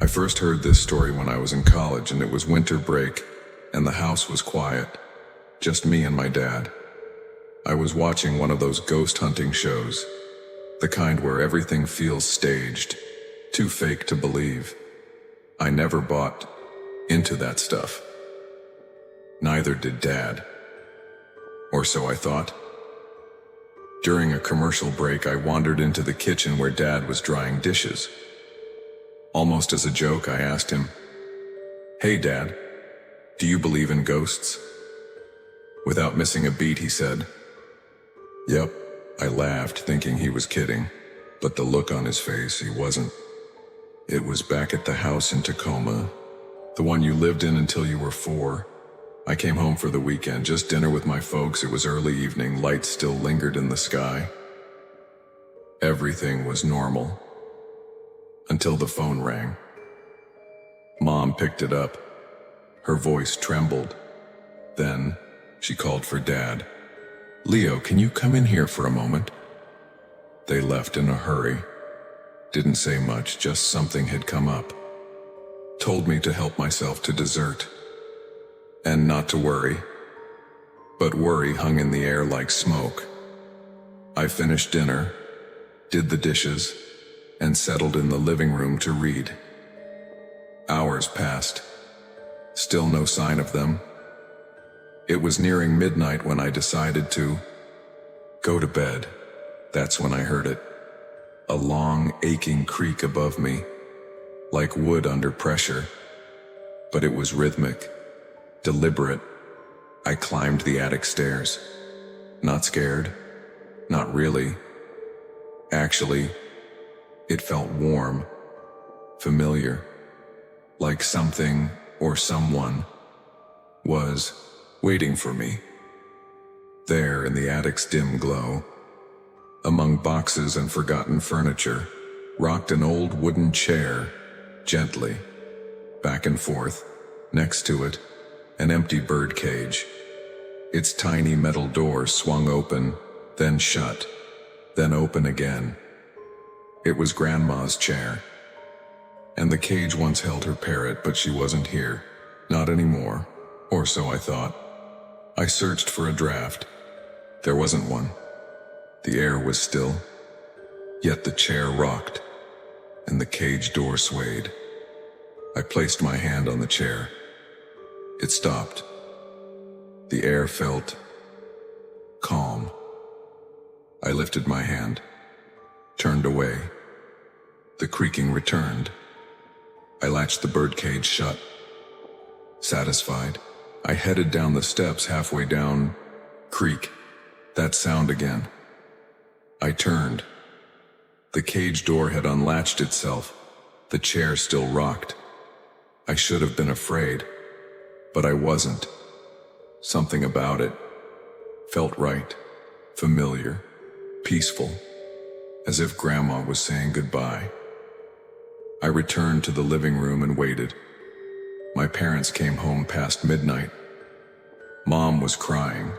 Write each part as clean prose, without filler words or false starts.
I first heard this story when I was in college, and it was winter break, and the house was quiet. Just me and my dad. I was watching one of those ghost hunting shows. The kind where everything feels staged, too fake to believe. I never bought into that stuff. Neither did Dad. Or so I thought. During a commercial break, I wandered into the kitchen where Dad was drying dishes. Almost as a joke, I asked him, "Hey Dad, do you believe in ghosts?" Without missing a beat, he said, "Yep." I laughed, thinking he was kidding, but the look on his face, he wasn't. It was back at the house in Tacoma, the one you lived in until you were 4. I came home for the weekend, just dinner with my folks. It was early evening, lights still lingered in the sky. Everything was normal. Until the phone rang. Mom picked it up. Her voice trembled. Then, she called for Dad. "Leo, can you come in here for a moment?" They left in a hurry. Didn't say much, just something had come up. Told me to help myself to dessert. And not to worry. But worry hung in the air like smoke. I finished dinner, did the dishes, and settled in the living room to read. Hours passed. Still no sign of them. It was nearing midnight when I decided to go to bed. That's when I heard it. A long, aching creak above me, like wood under pressure. But it was rhythmic, deliberate. I climbed the attic stairs. Not scared. Not really. Actually, it felt warm, familiar, like something or someone was waiting for me. There in the attic's dim glow, among boxes and forgotten furniture, rocked an old wooden chair, gently, back and forth. Next to it, an empty bird cage. Its tiny metal door swung open, then shut, then open again. It was Grandma's chair. And the cage once held her parrot, but she wasn't here. Not anymore, or so I thought. I searched for a draft. There wasn't one. The air was still. Yet the chair rocked, and the cage door swayed. I placed my hand on the chair. It stopped. The air felt calm. I lifted my hand, turned away. The creaking returned. I latched the birdcage shut. Satisfied, I headed down the steps. Halfway down, creak. That sound again. I turned. The cage door had unlatched itself. The chair still rocked. I should have been afraid, but I wasn't. Something about it felt right, familiar, peaceful, as if Grandma was saying goodbye. I returned to the living room and waited. My parents came home past midnight. Mom was crying.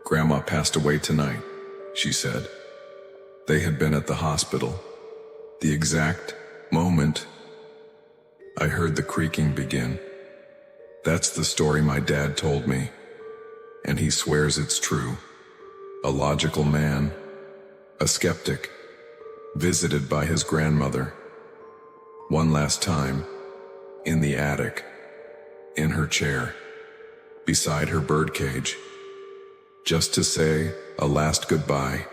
"Grandma passed away tonight," she said. They had been at the hospital. The exact moment I heard the creaking begin. That's the story my dad told me, and he swears it's true. A logical man, a skeptic, visited by his grandmother. One last time, in the attic, in her chair, beside her birdcage, just to say a last goodbye.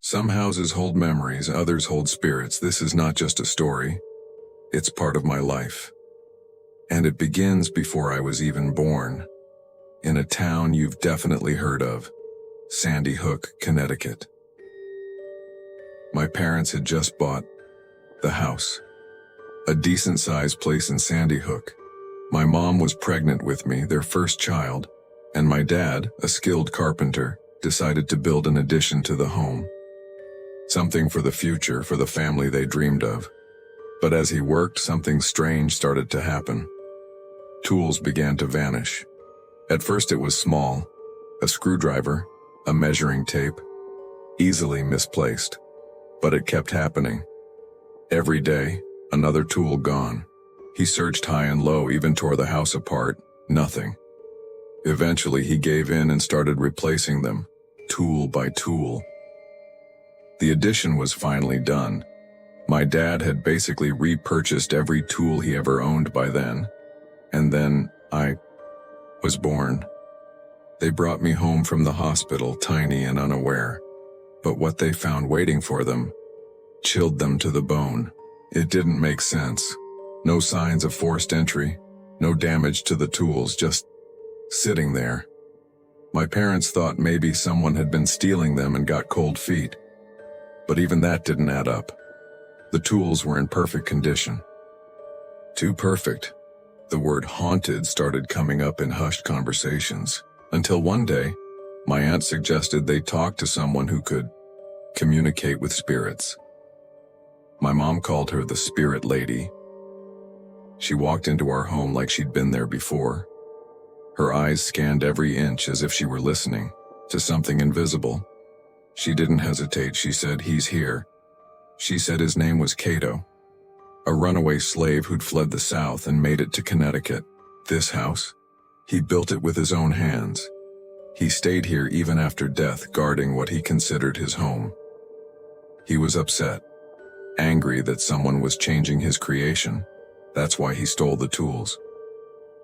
Some houses hold memories, others hold spirits. This is not just a story. It's part of my life. And it begins before I was even born. In a town you've definitely heard of, Sandy Hook, Connecticut. My parents had just bought the house. A decent-sized place in Sandy Hook. My mom was pregnant with me, their first child, and my dad, a skilled carpenter, decided to build an addition to the home. Something for the future, for the family they dreamed of. But as he worked, something strange started to happen. Tools began to vanish. At first it was small, a screwdriver, a measuring tape, easily misplaced. But it kept happening. Every day, another tool gone. He searched high and low, even tore the house apart, nothing. Eventually he gave in and started replacing them, tool by tool. The addition was finally done. My dad had basically repurchased every tool he ever owned by then. And then I was born. They brought me home from the hospital, tiny and unaware. But what they found waiting for them chilled them to the bone. It didn't make sense. No signs of forced entry, no damage to the tools, just sitting there. My parents thought maybe someone had been stealing them and got cold feet. But even that didn't add up. The tools were in perfect condition. Too perfect. The word haunted started coming up in hushed conversations, until one day, my aunt suggested they talk to someone who could communicate with spirits. My mom called her the spirit lady. She walked into our home like she'd been there before. Her eyes scanned every inch as if she were listening to something invisible. She didn't hesitate. She said, "He's here." She said his name was Cato, a runaway slave who'd fled the South and made it to Connecticut. This house, he built it with his own hands. He stayed here even after death, guarding what he considered his home. He was upset, angry that someone was changing his creation. That's why he stole the tools.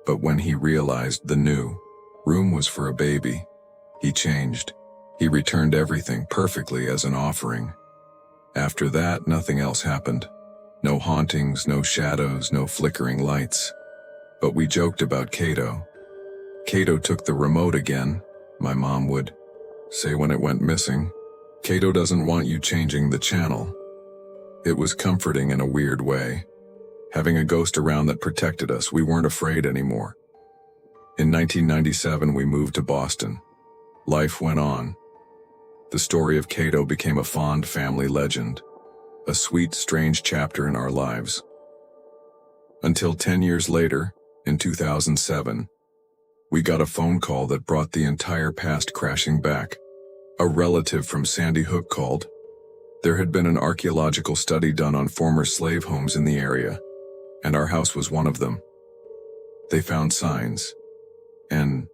But when he realized the new room was for a baby, he changed. He returned everything perfectly as an offering. After that, nothing else happened. No hauntings, no shadows, no flickering lights. But we joked about Cato. Cato took the remote again, my mom would say when it went missing. Cato doesn't want you changing the channel. It was comforting in a weird way. Having a ghost around that protected us, we weren't afraid anymore. In 1997, we moved to Boston. Life went on. The story of Cato became a fond family legend, a sweet, strange chapter in our lives. Until 10 years later, in 2007, we got a phone call that brought the entire past crashing back. A relative from Sandy Hook called. There had been an archaeological study done on former slave homes in the area, and our house was one of them. They found signs. An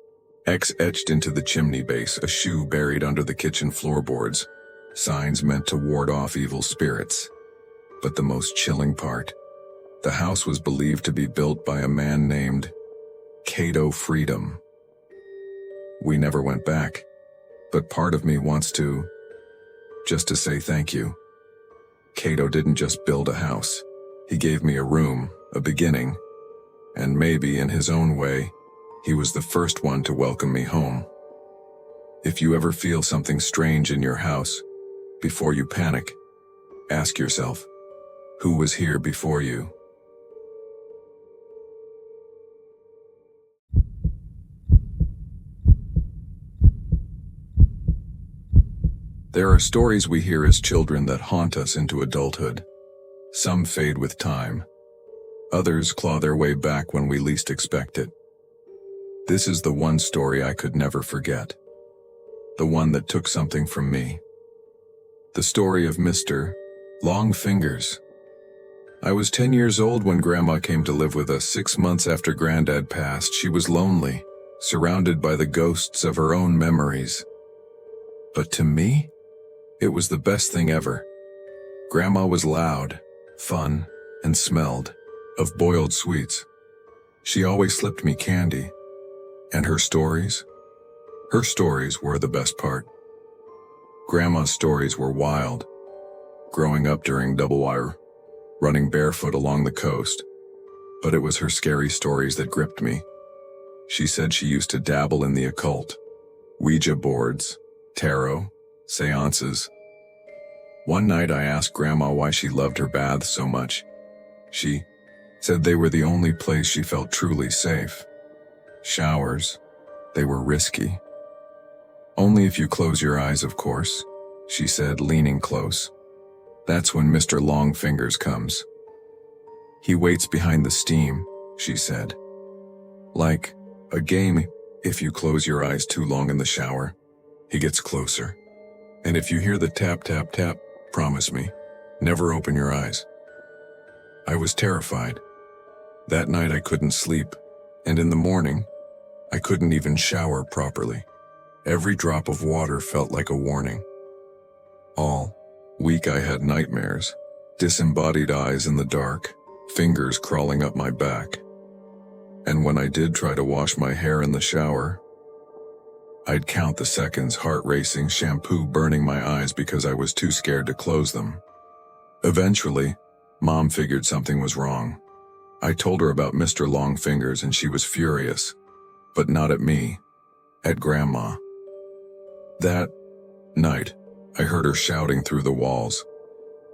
X etched into the chimney base, a shoe buried under the kitchen floorboards. Signs meant to ward off evil spirits. But the most chilling part, the house was believed to be built by a man named Cato Freedom. We never went back, but part of me wants to say thank you. Cato didn't just build a house. He gave me a room, a beginning, and maybe in his own way, he was the first one to welcome me home. If you ever feel something strange in your house, before you panic, ask yourself, who was here before you? There are stories we hear as children that haunt us into adulthood. Some fade with time. Others claw their way back when we least expect it. This is the one story I could never forget. The one that took something from me. The story of Mr. Long Fingers. I was 10 years old when Grandma came to live with us. 6 months after Granddad passed, she was lonely, surrounded by the ghosts of her own memories. But to me, it was the best thing ever. Grandma was loud, fun, and smelled of boiled sweets. She always slipped me candy. And her stories were the best part. Grandma's stories were wild. Growing up during double wire, running barefoot along the coast. But it was her scary stories that gripped me. She said she used to dabble in the occult. Ouija boards, tarot, seances. One night I asked Grandma why she loved her baths so much. She said they were the only place she felt truly safe. Showers, they were risky. Only if you close your eyes, of course, she said, leaning close. That's when Mr. Long Fingers comes. He waits behind the steam, she said. Like a game If you close your eyes too long in the shower, he gets closer. And if you hear the tap, tap, tap, promise me, never open your eyes. I was terrified. That night I couldn't sleep, and in the morning, I couldn't even shower properly. Every drop of water felt like a warning. All week I had nightmares, disembodied eyes in the dark, fingers crawling up my back. And when I did try to wash my hair in the shower, I'd count the seconds, heart racing, shampoo burning my eyes because I was too scared to close them. Eventually, Mom figured something was wrong. I told her about Mr. Longfingers and she was furious, but not at me, at Grandma. That night, I heard her shouting through the walls.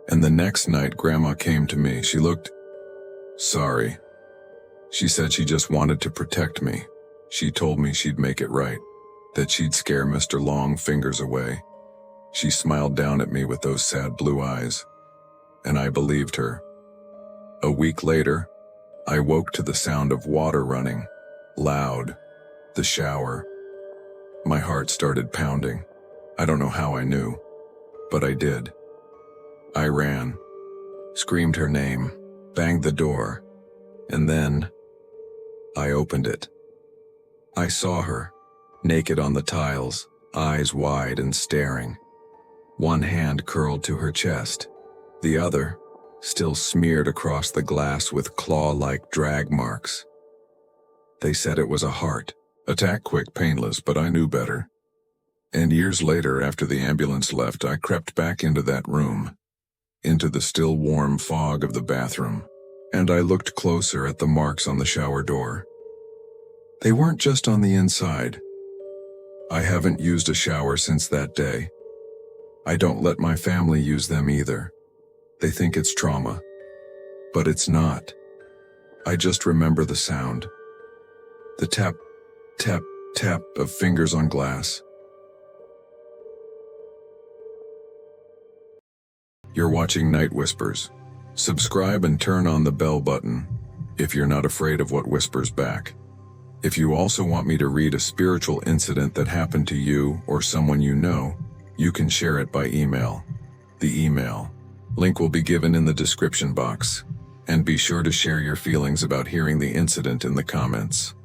And the next night, Grandma came to me. She looked sorry. She said she just wanted to protect me. She told me she'd make it right, that she'd scare Mr. Longfingers away. She smiled down at me with those sad blue eyes, and I believed her. A week later, I woke to the sound of water running, loud, the shower. My heart started pounding. I don't know how I knew, but I did. I ran, screamed her name, banged the door, and then I opened it. I saw her, naked on the tiles, eyes wide and staring. One hand curled to her chest, the other still smeared across the glass with claw-like drag marks. They said it was a heart, attack quick, painless, but I knew better. And years later, after the ambulance left, I crept back into that room, into the still warm fog of the bathroom, and I looked closer at the marks on the shower door. They weren't just on the inside. I haven't used a shower since that day. I don't let my family use them either. They think it's trauma, but it's not. I just remember the sound. The tap, tap, tap of fingers on glass. You're watching Night Whispers. Subscribe and turn on the bell button if you're not afraid of what whispers back. If you also want me to read a spiritual incident that happened to you or someone you know, you can share it by email. The email link will be given in the description box. And be sure to share your feelings about hearing the incident in the comments.